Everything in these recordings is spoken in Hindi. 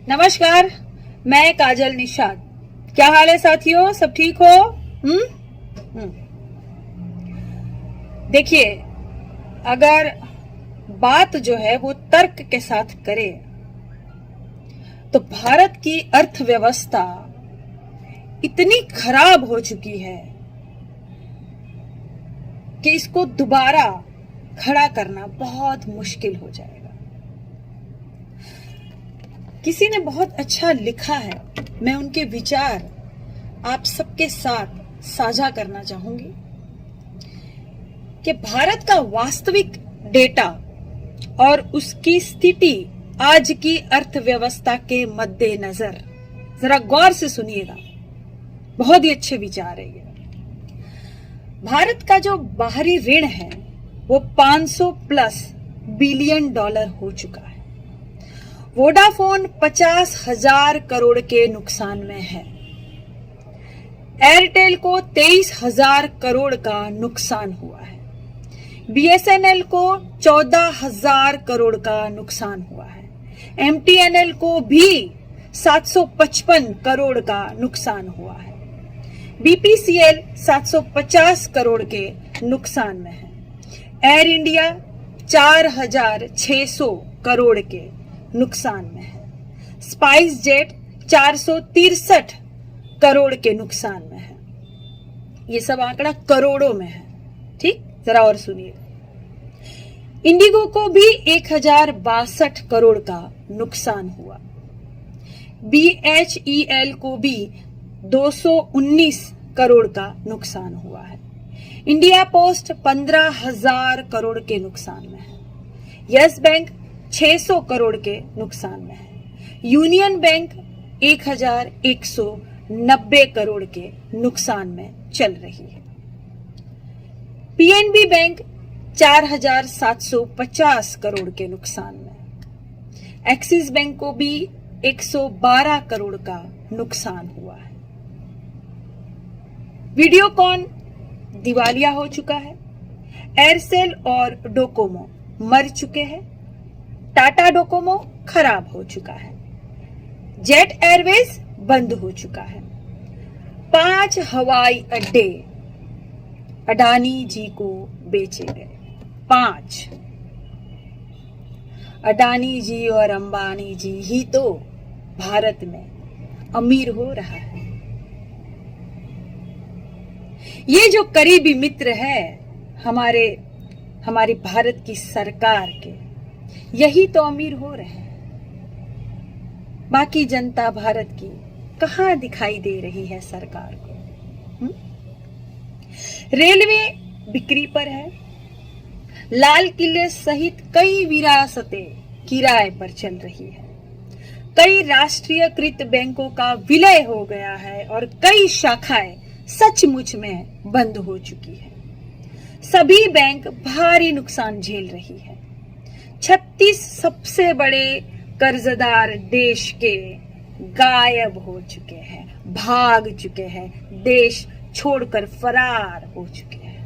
नमस्कार, मैं काजल निषाद। क्या हाल है साथियों, सब ठीक हो? देखिए, अगर बात जो है वो तर्क के साथ करे तो भारत की अर्थव्यवस्था इतनी खराब हो चुकी है कि इसको दोबारा खड़ा करना बहुत मुश्किल हो जाएगा। किसी ने बहुत अच्छा लिखा है, मैं उनके विचार आप सबके साथ साझा करना चाहूंगी कि भारत का वास्तविक डेटा और उसकी स्थिति आज की अर्थव्यवस्था के मद्देनजर जरा गौर से सुनिएगा। बहुत ही अच्छे विचार है ये। भारत का जो बाहरी ऋण है वो 500 प्लस बिलियन डॉलर हो चुका है। वोडाफोन 50,000 करोड़ के नुकसान में है। एयरटेल को 23,000 करोड़ का नुकसान हुआ है। बीएसएनएल को 14,000 करोड़ का नुकसान हुआ है। एमटीएनएल को भी 755 करोड़ का नुकसान हुआ है। बीपीसीएल 750 करोड़ के नुकसान में है। एयर इंडिया 4,600 करोड़ के नुकसान में है। स्पाइस जेट 463 करोड़ के नुकसान में है। ये सब आंकड़ा करोड़ों में है। ठीक, जरा और सुनिए। इंडिगो को भी 1,062 करोड़ का नुकसान हुआ। बीएचईएल को भी 219 करोड़ का नुकसान हुआ है। इंडिया पोस्ट 15,000 करोड़ के नुकसान में है। यस बैंक 600 करोड़ के नुकसान में है। यूनियन बैंक 1,190 करोड़ के नुकसान में चल रही है। पीएनबी बैंक 4,750 करोड़ के नुकसान में। एक्सिस बैंक को भी 112 करोड़ का नुकसान हुआ है। वीडियोकॉन दिवालिया हो चुका है। एयरसेल और डोकोमो मर चुके हैं। टाटा डोकोमो खराब हो चुका है। जेट एयरवेज बंद हो चुका है। 5 हवाई अड्डे अडानी जी को बेचे गए। 5। अडानी जी और अंबानी जी ही तो भारत में अमीर हो रहा है। ये जो करीबी मित्र है हमारी भारत की सरकार के, यही तो अमीर हो रहे हैं। बाकी जनता भारत की कहां दिखाई दे रही है सरकार को? रेलवे बिक्री पर है। लाल किले सहित कई विरासतें किराए पर चल रही है। कई राष्ट्रीयकृत बैंकों का विलय हो गया है और कई शाखाएं सचमुच में बंद हो चुकी है। सभी बैंक भारी नुकसान झेल रही है। 36 सबसे बड़े कर्जदार देश के गायब हो चुके हैं, भाग चुके हैं, देश छोड़कर फरार हो चुके हैं।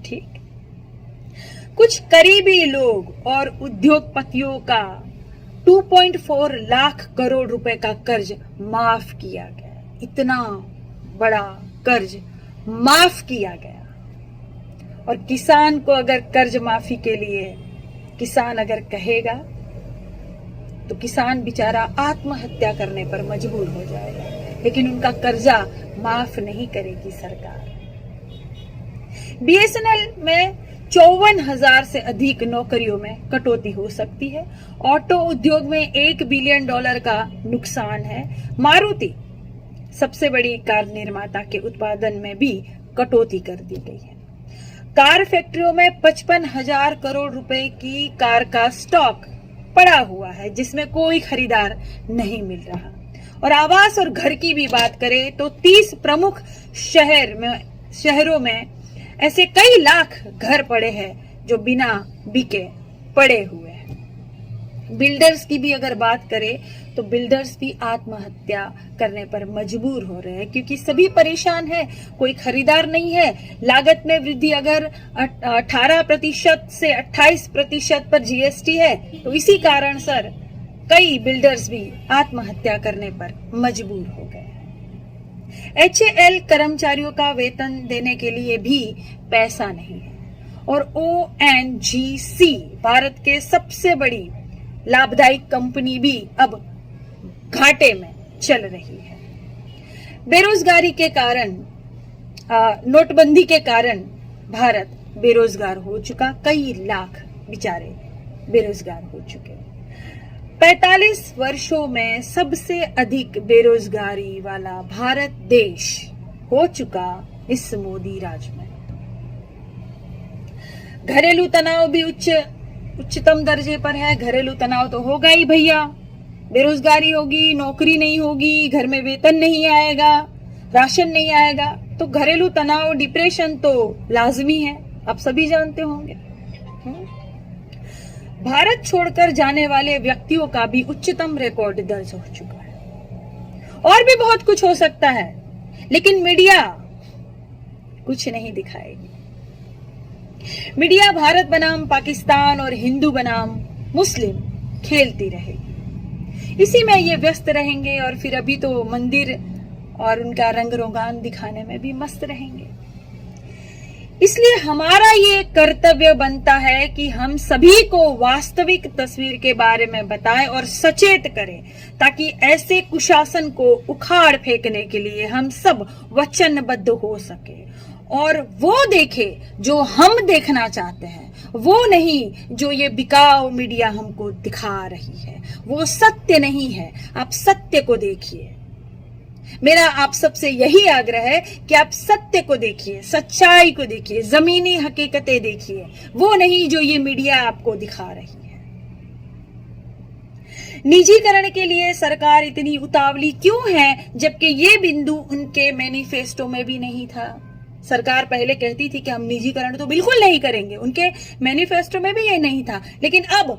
ठीक, कुछ करीबी लोग और उद्योगपतियों का 2.4 लाख करोड़ रुपए का कर्ज माफ किया गया। इतना बड़ा कर्ज माफ किया गया। और किसान को अगर कर्ज माफी के लिए किसान अगर कहेगा तो किसान बेचारा आत्महत्या करने पर मजबूर हो जाएगा, लेकिन उनका कर्जा माफ नहीं करेगी सरकार। बीएसएनएल में 54,000 से अधिक नौकरियों में कटौती हो सकती है। ऑटो उद्योग में 1 बिलियन डॉलर का नुकसान है। मारुति सबसे बड़ी कार निर्माता के उत्पादन में भी कटौती कर दी गई है। कार फैक्ट्रियों में 55,000 करोड़ रुपए की कार का स्टॉक पड़ा हुआ है, जिसमें कोई खरीदार नहीं मिल रहा। और आवास और घर की भी बात करें तो 30 प्रमुख शहरों में ऐसे कई लाख घर पड़े हैं जो बिना बिके पड़े हुए हैं। बिल्डर्स की भी अगर बात करें तो बिल्डर्स भी आत्महत्या करने पर मजबूर हो रहे हैं, क्योंकि सभी परेशान हैं, कोई खरीदार नहीं है। लागत में वृद्धि अगर 18% से 28% पर जीएसटी है, तो इसी कारण सर कई बिल्डर्स भी आत्महत्या करने पर मजबूर हो गए। HAL कर्मचारियों का वेतन देने के लिए भी पैसा नहीं है और ONGC भारत के सबसे बड़ी लाभदायक कंपनी भी अब घाटे में चल रही है। बेरोजगारी के कारण, नोटबंदी के कारण भारत बेरोजगार हो चुका, कई लाख बेचारे बेरोजगार हो चुके। 45 वर्षों में सबसे अधिक बेरोजगारी वाला भारत देश हो चुका इस मोदी राज में। घरेलू तनाव भी उच्चतम दर्जे पर है। घरेलू तनाव तो होगा ही भैया, बेरोजगारी होगी, नौकरी नहीं होगी, घर में वेतन नहीं आएगा, राशन नहीं आएगा, तो घरेलू तनाव, डिप्रेशन तो लाजमी है, आप सभी जानते होंगे। भारत छोड़कर जाने वाले व्यक्तियों का भी उच्चतम रिकॉर्ड दर्ज हो चुका है। और भी बहुत कुछ हो सकता है, लेकिन मीडिया कुछ नहीं दिखाएगी। मीडिया भारत बनाम पाकिस्तान और हिंदू बनाम मुस्लिम खेलती रहेगी, इसी में ये व्यस्त रहेंगे और फिर अभी तो मंदिर और उनका रंग रोगान दिखाने में भी मस्त रहेंगे। इसलिए हमारा ये कर्तव्य बनता है कि हम सभी को वास्तविक तस्वीर के बारे में बताएं और सचेत करें, ताकि ऐसे कुशासन को उखाड़ फेंकने के लिए हम सब वचनबद्ध हो सके और वो देखे जो हम देखना चाहते हैं, वो नहीं जो ये बिकाऊ मीडिया हमको दिखा रही है। वो सत्य नहीं है, आप सत्य को देखिए। मेरा आप सबसे यही आग्रह है कि आप सत्य को देखिए, सच्चाई को देखिए, जमीनी हकीकतें देखिए, वो नहीं जो ये मीडिया आपको दिखा रही है। निजीकरण के लिए सरकार इतनी उतावली क्यों है, जबकि ये बिंदु उनके मैनिफेस्टो में भी नहीं था। सरकार पहले कहती थी कि हम निजीकरण तो बिल्कुल नहीं करेंगे, उनके मैनिफेस्टो में भी ये नहीं था, लेकिन अब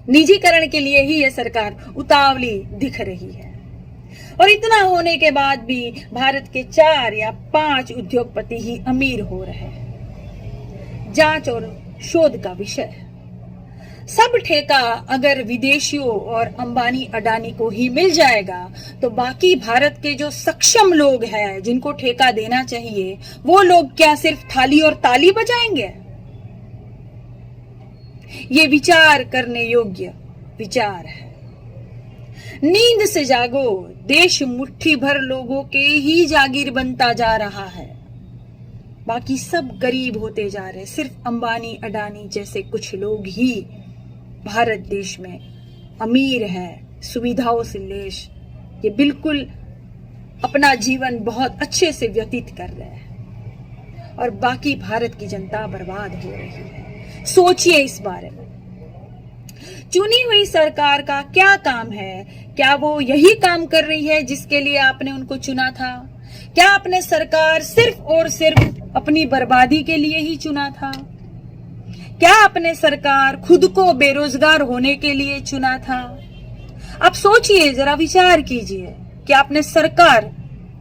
निजीकरण के लिए ही ये सरकार उतावली दिख रही है। और इतना होने के बाद भी भारत के 4 या 5 उद्योगपति ही अमीर हो रहे हैं। जांच और शोध का विषय है। सब ठेका अगर विदेशियों और अंबानी अडानी को ही मिल जाएगा, तो बाकी भारत के जो सक्षम लोग हैं जिनको ठेका देना चाहिए, वो लोग क्या सिर्फ थाली और ताली बजाएंगे? ये विचार करने योग्य विचार है। नींद से जागो, देश मुट्ठी भर लोगों के ही जागीर बनता जा रहा है, बाकी सब गरीब होते जा रहे। सिर्फ अंबानी अडानी जैसे कुछ लोग ही भारत देश में अमीर हैं, सुविधाओं से लैस, ये बिल्कुल अपना जीवन बहुत अच्छे से व्यतीत कर रहे हैं और बाकी भारत की जनता बर्बाद हो रही है। सोचिए इस बारे में। चुनी हुई सरकार का क्या काम है? क्या वो यही काम कर रही है जिसके लिए आपने उनको चुना था? क्या आपने सरकार सिर्फ और सिर्फ अपनी बर्बादी के लिए ही चुना था? क्या आपने सरकार खुद को बेरोजगार होने के लिए चुना था? आप सोचिए, जरा विचार कीजिए कि आपने सरकार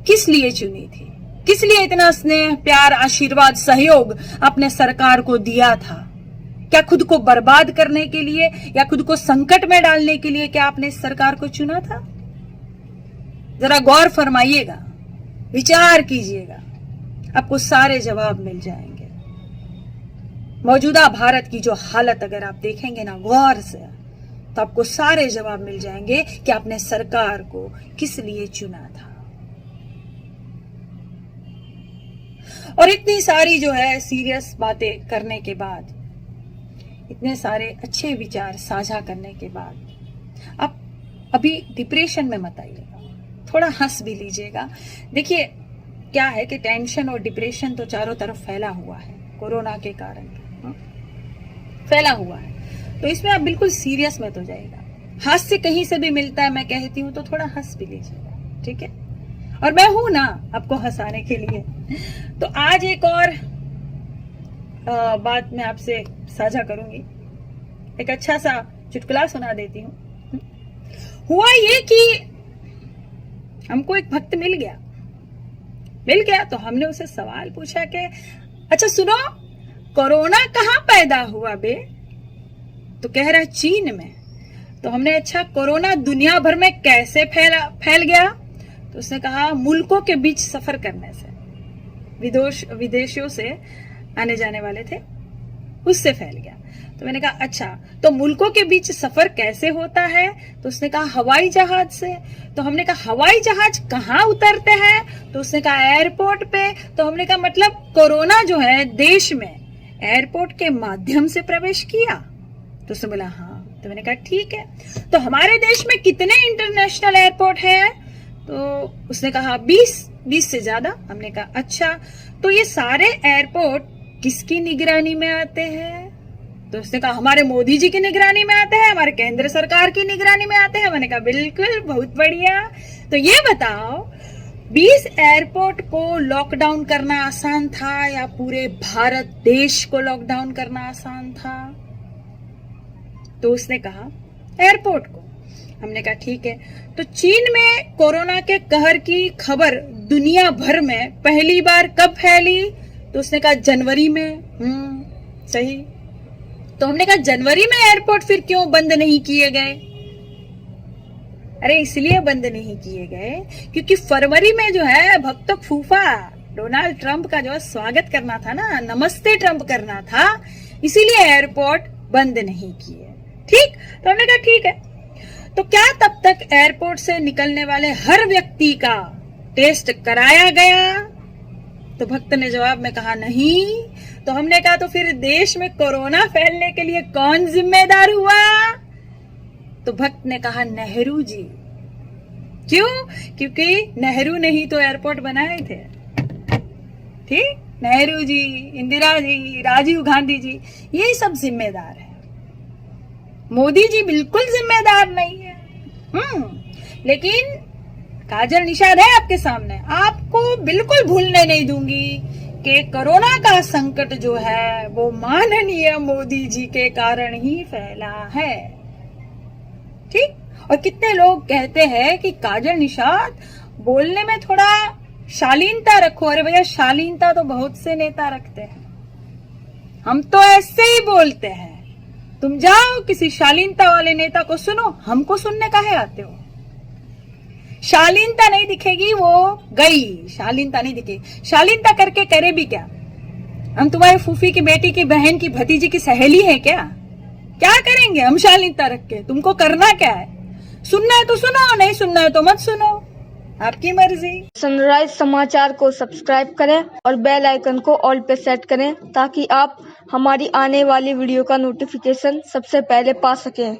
किस लिए चुनी थी, किस लिए इतना स्नेह, प्यार, आशीर्वाद, सहयोग आपने सरकार को दिया था? क्या खुद को बर्बाद करने के लिए या खुद को संकट में डालने के लिए क्या आपने इस सरकार को चुना था? जरा गौर फरमाइएगा, विचार कीजिएगा, आपको सारे जवाब मिल जाएंगे। मौजूदा भारत की जो हालत अगर आप देखेंगे ना गौर से, तो आपको सारे जवाब मिल जाएंगे कि आपने सरकार को किस लिए चुना था। और इतनी सारी जो है सीरियस बातें करने के बाद, इतने सारे अच्छे विचार साझा करने के बाद, आप अभी डिप्रेशन में मत आइएगा, थोड़ा हंस भी लीजिएगा। देखिए क्या है कि टेंशन और डिप्रेशन तो चारों तरफ फैला हुआ है, कोरोना के कारण फैला हुआ है, तो इसमें आप बिल्कुल सीरियस मत हो जाइएगा। हास्य कहीं से भी मिलता है, मैं कहती हूँ, तो थोड़ा हंस भी लीजिएगा, ठीक है? और मैं हूं ना आपको हंसाने के लिए। तो आज एक और बात मैं आपसे साझा करूंगी, एक अच्छा सा चुटकुला सुना देती हूँ। हुआ ये कि हमको एक भक्त मिल गया, तो हमने उसे सवाल पूछा कि अच्छा सुनो, कोरोना कहाँ पैदा हुआ बे? तो कह रहा चीन में। तो हमने अच्छा कोरोना दुनिया भर में कैसे फैल गया? तो उसने कहा मुल्कों के बीच सफर करने से, विदेशियों से आने जाने वाले थे उससे फैल गया। तो मैंने कहा अच्छा, तो मुल्कों के बीच सफर कैसे होता है? तो उसने कहा हवाई जहाज से। तो हमने कहा हवाई जहाज कहाँ उतरते हैं? तो उसने कहा एयरपोर्ट पे। तो हमने कहा मतलब कोरोना जो है देश में एयरपोर्ट के माध्यम से प्रवेश किया? तो उसने बोला हाँ। तो मैंने कहा ठीक है, तो हमारे देश में कितने इंटरनेशनल एयरपोर्ट है? तो उसने कहा 20 से ज्यादा। हमने कहा अच्छा, तो ये सारे एयरपोर्ट किसकी निगरानी में आते हैं? तो उसने कहा हमारे मोदी जी की निगरानी में आते हैं, हमारे केंद्र सरकार की निगरानी में आते हैं। मैंने कहा बिल्कुल, बहुत बढ़िया। तो ये बताओ 20 एयरपोर्ट को लॉकडाउन करना आसान था या पूरे भारत देश को लॉकडाउन करना आसान था? तो उसने कहा एयरपोर्ट को। हमने कहा ठीक है, तो चीन में कोरोना के कहर की खबर दुनिया भर में पहली बार कब फैली? तो उसने कहा जनवरी में। सही। तो हमने कहा जनवरी में एयरपोर्ट फिर क्यों बंद नहीं किए गए? अरे इसलिए बंद नहीं किए गए क्योंकि फरवरी में जो है भक्त फूफा डोनाल्ड ट्रंप का जो स्वागत करना था ना, नमस्ते ट्रंप करना था, इसीलिए एयरपोर्ट बंद नहीं किए। ठीक। तो हमने कहा ठीक है, तो क्या तब तक एयरपोर्ट से निकलने वाले हर व्यक्ति का टेस्ट कराया गया? तो भक्त ने जवाब में कहा नहीं। तो हमने कहा तो फिर देश में कोरोना फैलने के लिए कौन जिम्मेदार हुआ? तो भक्त ने कहा नेहरू जी। क्यों? क्योंकि नेहरू ने ही तो एयरपोर्ट बनाए थे। ठीक, नेहरू जी, इंदिरा जी, राजीव गांधी जी, यही सब जिम्मेदार है। मोदी जी बिल्कुल जिम्मेदार नहीं है। लेकिन काजल निषाद है आपके सामने, आपको बिल्कुल भूलने नहीं दूंगी कि कोरोना का संकट जो है वो माननीय मोदी जी के कारण ही फैला है। ठीक। और कितने लोग कहते हैं कि काजल निषाद बोलने में थोड़ा शालीनता रखो। अरे भैया, शालीनता तो बहुत से नेता रखते हैं, हम तो ऐसे ही बोलते हैं। तुम जाओ किसी शालीनता वाले नेता को सुनो, हमको सुनने काहे आते हो? शालीनता नहीं दिखेगी, वो गई, शालीनता नहीं दिखेगी। शालीनता करके करे भी क्या? हम तुम्हारी फूफी की बेटी की बहन की भतीजी की सहेली है क्या? क्या करेंगे हम शालीनता रख के? तुमको करना क्या है? सुनना है तो सुनो, नहीं सुनना है तो मत सुनो, आपकी मर्जी। सनराइज समाचार को सब्सक्राइब करें और बेल आइकन को ऑल पे सेट करें ताकि आप हमारी आने वाली वीडियो का नोटिफिकेशन सबसे पहले पा सकें।